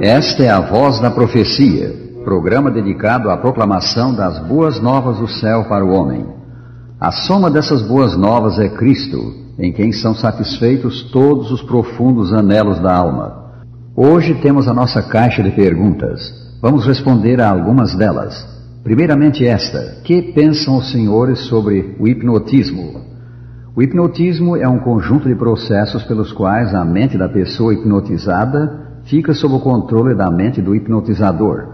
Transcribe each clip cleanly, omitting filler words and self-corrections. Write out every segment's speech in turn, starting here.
Esta é a Voz da Profecia, programa dedicado à proclamação das boas novas do céu para o homem. A soma dessas boas novas é Cristo, em quem são satisfeitos todos os profundos anelos da alma. Hoje temos a nossa caixa de perguntas. Vamos responder a algumas delas. Primeiramente esta: que pensam os senhores sobre o hipnotismo? O hipnotismo é um conjunto de processos pelos quais a mente da pessoa hipnotizada fica sob o controle da mente do hipnotizador.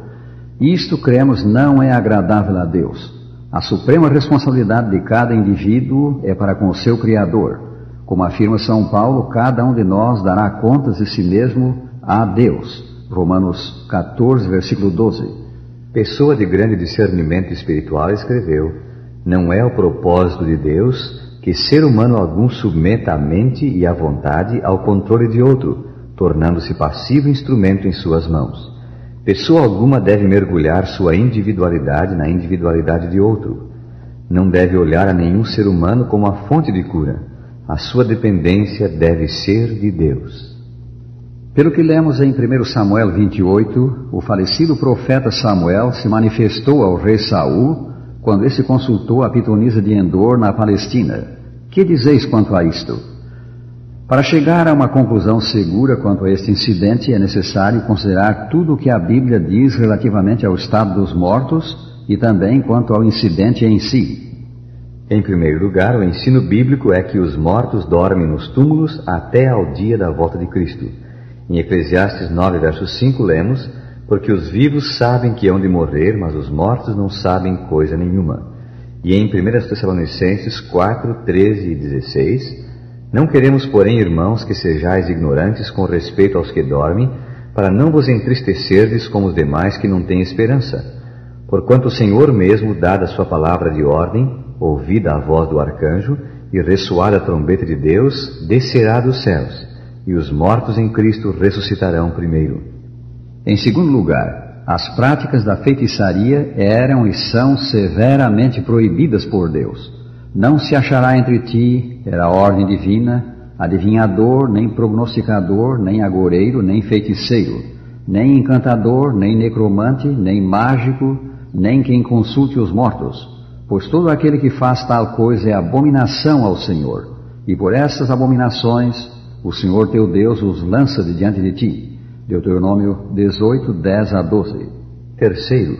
Isto, cremos, não é agradável a Deus. A suprema responsabilidade de cada indivíduo é para com o seu Criador. Como afirma São Paulo, cada um de nós dará contas de si mesmo a Deus. Romanos 14, versículo 12. Pessoa de grande discernimento espiritual escreveu: não é o propósito de Deus que ser humano algum submeta a mente e a vontade ao controle de outro, tornando-se passivo instrumento em suas mãos. Pessoa alguma deve mergulhar sua individualidade na individualidade de outro. Não deve olhar a nenhum ser humano como a fonte de cura. A sua dependência deve ser de Deus. Pelo que lemos em 1 Samuel 28, o falecido profeta Samuel se manifestou ao rei Saul quando esse consultou a pitonisa de Endor na Palestina. Que dizeis quanto a isto? Para chegar a uma conclusão segura quanto a este incidente, é necessário considerar tudo o que a Bíblia diz relativamente ao estado dos mortos e também quanto ao incidente em si. Em primeiro lugar, o ensino bíblico é que os mortos dormem nos túmulos até ao dia da volta de Cristo. Em Eclesiastes 9, verso 5, lemos: porque os vivos sabem que hão de morrer, mas os mortos não sabem coisa nenhuma. E em 1 Tessalonicenses 4, 13 e 16, não queremos, porém, irmãos, que sejais ignorantes com respeito aos que dormem, para não vos entristecerdes como os demais que não têm esperança. Porquanto o Senhor mesmo, dada a sua palavra de ordem, ouvida a voz do arcanjo, e ressoada a trombeta de Deus, descerá dos céus, e os mortos em Cristo ressuscitarão primeiro. Em segundo lugar, as práticas da feitiçaria eram e são severamente proibidas por Deus. Não se achará entre ti, era a ordem divina, adivinhador, nem prognosticador, nem agoreiro, nem feiticeiro, nem encantador, nem necromante, nem mágico, nem quem consulte os mortos, pois todo aquele que faz tal coisa é abominação ao Senhor, e por essas abominações o Senhor teu Deus os lança de diante de ti. Deuteronômio 18, 10 a 12. Terceiro,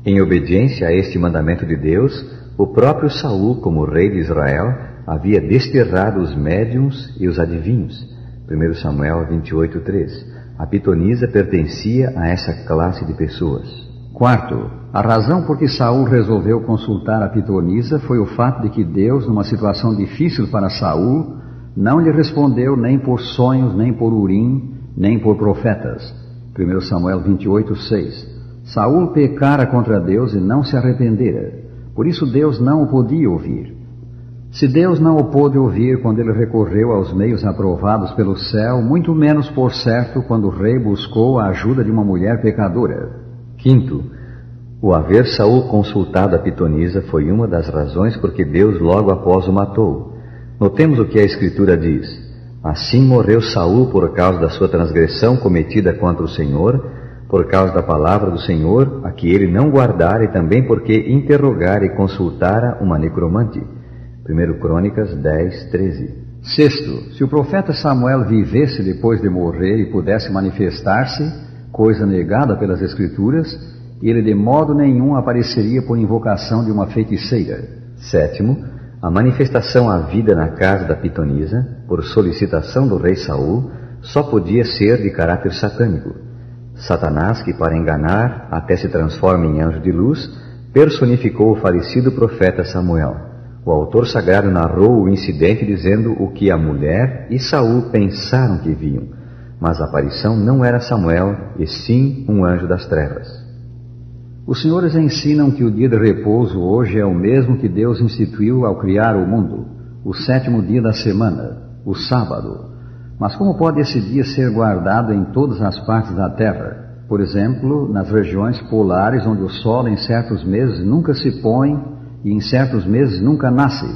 em obediência a este mandamento de Deus, o próprio Saul, como rei de Israel, havia desterrado os médiuns e os adivinhos. 1 Samuel 28, 3. A pitonisa pertencia a essa classe de pessoas. Quarto, a razão por que Saul resolveu consultar a pitonisa foi o fato de que Deus, numa situação difícil para Saul, não lhe respondeu nem por sonhos, nem por urim, nem por profetas. 1 Samuel 28, 6. Saul pecara contra Deus e não se arrependera. Por isso Deus não o podia ouvir. Se Deus não o pôde ouvir quando ele recorreu aos meios aprovados pelo céu, muito menos, por certo, quando o rei buscou a ajuda de uma mulher pecadora. Quinto, o haver Saul consultado a pitonisa foi uma das razões por que Deus logo após o matou. Notemos o que a Escritura diz: assim morreu Saul por causa da sua transgressão cometida contra o Senhor, por causa da palavra do Senhor, a que ele não guardara, e também porque interrogara e consultara uma necromante. 1 Crônicas 10, 13. Sexto, se o profeta Samuel vivesse depois de morrer e pudesse manifestar-se, coisa negada pelas Escrituras, ele de modo nenhum apareceria por invocação de uma feiticeira. Sétimo, a manifestação à vida na casa da pitonisa, por solicitação do rei Saul, só podia ser de caráter satânico. Satanás, que para enganar até se transforma em anjo de luz, personificou o falecido profeta Samuel. O autor sagrado narrou o incidente dizendo o que a mulher e Saul pensaram que viam, mas a aparição não era Samuel, e sim um anjo das trevas. Os senhores ensinam que o dia de repouso hoje é o mesmo que Deus instituiu ao criar o mundo, o sétimo dia da semana, o sábado. Mas como pode esse dia ser guardado em todas as partes da terra? Por exemplo, nas regiões polares, onde o sol em certos meses nunca se põe e em certos meses nunca nasce.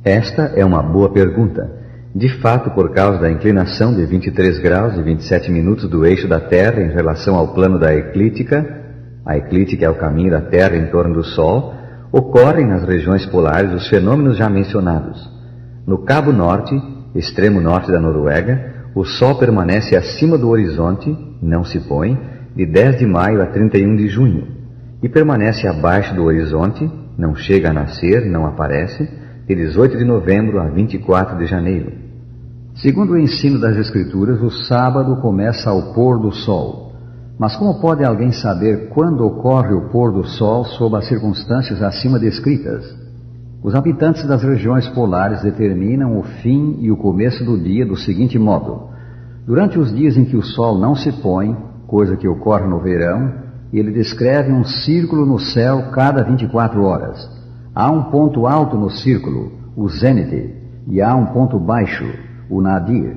Esta é uma boa pergunta. De fato, por causa da inclinação de 23 graus e 27 minutos do eixo da Terra em relação ao plano da eclíptica, a eclíptica é o caminho da Terra em torno do Sol, ocorrem nas regiões polares os fenômenos já mencionados. No Cabo Norte, extremo norte da Noruega, o Sol permanece acima do horizonte, não se põe, de 10 de maio a 31 de junho, e permanece abaixo do horizonte, não chega a nascer, não aparece, de 18 de novembro a 24 de janeiro. Segundo o ensino das Escrituras, o sábado começa ao pôr do sol. Mas como pode alguém saber quando ocorre o pôr do sol sob as circunstâncias acima descritas? Os habitantes das regiões polares determinam o fim e o começo do dia do seguinte modo: durante os dias em que o sol não se põe, coisa que ocorre no verão, ele descreve um círculo no céu cada 24 horas. Há um ponto alto no círculo, o zênite, e há um ponto baixo, o nadir.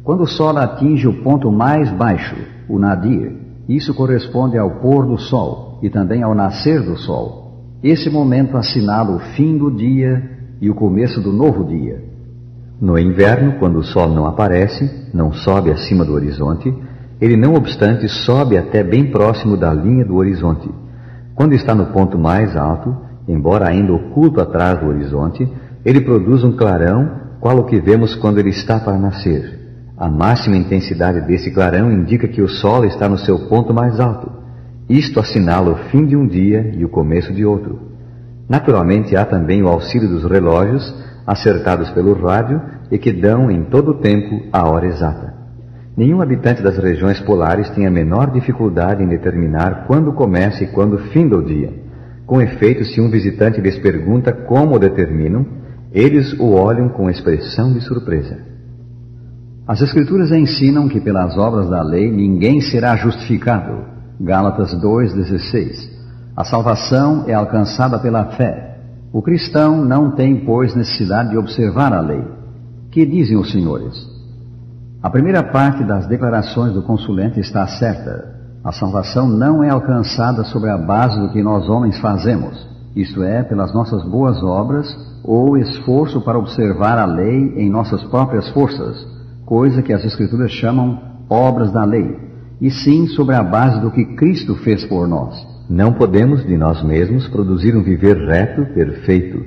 Quando o sol atinge o ponto mais baixo, o nadir, isso corresponde ao pôr do sol e também ao nascer do sol. Esse momento assinala o fim do dia e o começo do novo dia. No inverno, quando o sol não aparece, não sobe acima do horizonte, ele não obstante sobe até bem próximo da linha do horizonte. Quando está no ponto mais alto, embora ainda oculto atrás do horizonte, ele produz um clarão, qual o que vemos quando ele está para nascer. A máxima intensidade desse clarão indica que o sol está no seu ponto mais alto. Isto assinala o fim de um dia e o começo de outro. Naturalmente, há também o auxílio dos relógios, acertados pelo rádio e que dão em todo o tempo a hora exata. Nenhum habitante das regiões polares tem a menor dificuldade em determinar quando começa e quando finda o dia. Com efeito, se um visitante lhes pergunta como o determinam, eles o olham com expressão de surpresa. As Escrituras ensinam que pelas obras da lei ninguém será justificado. Gálatas 2,16. A salvação é alcançada pela fé. O cristão não tem, pois, necessidade de observar a lei. Que dizem os senhores? A primeira parte das declarações do consulente está certa. A salvação não é alcançada sobre a base do que nós homens fazemos, isto é, pelas nossas boas obras ou esforço para observar a lei em nossas próprias forças, coisa que as Escrituras chamam obras da lei, e sim sobre a base do que Cristo fez por nós. Não podemos de nós mesmos produzir um viver reto, perfeito.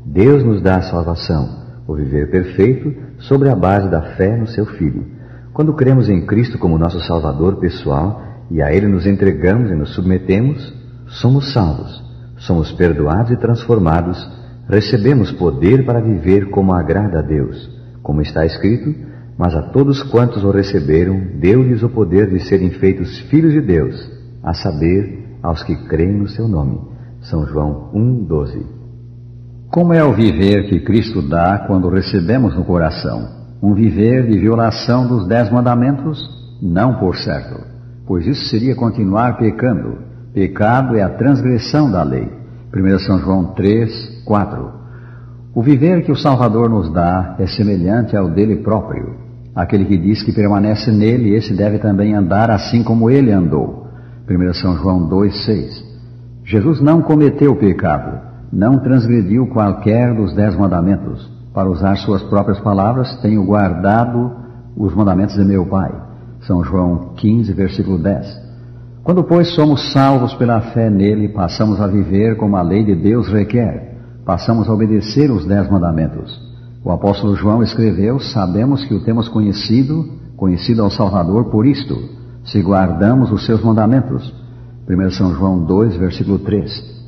Deus nos dá a salvação, o viver perfeito, sobre a base da fé no seu Filho. Quando cremos em Cristo como nosso Salvador pessoal e a Ele nos entregamos e nos submetemos, somos salvos, somos perdoados e transformados, recebemos poder para viver como agrada a Deus. Como está escrito, mas a todos quantos o receberam, deu-lhes o poder de serem feitos filhos de Deus, a saber, aos que creem no seu nome. São João 1,12. Como é o viver que Cristo dá quando recebemos no coração? Um viver de violação dos 10 mandamentos? Não, por certo, pois isso seria continuar pecando. Pecado é a transgressão da lei. 1 São João 3, 4. O viver que o Salvador nos dá é semelhante ao dele próprio. Aquele que diz que permanece nele, esse deve também andar assim como ele andou. 1 São João 2, 6. Jesus não cometeu pecado, não transgrediu qualquer dos 10 mandamentos. Para usar suas próprias palavras, tenho guardado os mandamentos de meu Pai. São João 15, versículo 10. Quando, pois, somos salvos pela fé nele, passamos a viver como a lei de Deus requer. Passamos a obedecer os 10 mandamentos. O apóstolo João escreveu: sabemos que o temos conhecido ao Salvador por isto, se guardamos os seus mandamentos. 1 São João 2, versículo 3.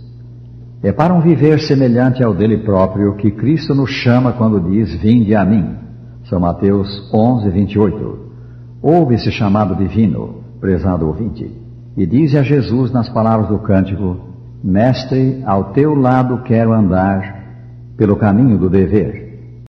É para um viver semelhante ao dele próprio que Cristo nos chama quando diz: vinde a mim. São Mateus 11, 28. Ouve esse chamado divino, prezado ouvinte, e dize a Jesus nas palavras do cântico: Mestre, ao teu lado quero andar, pelo caminho do dever.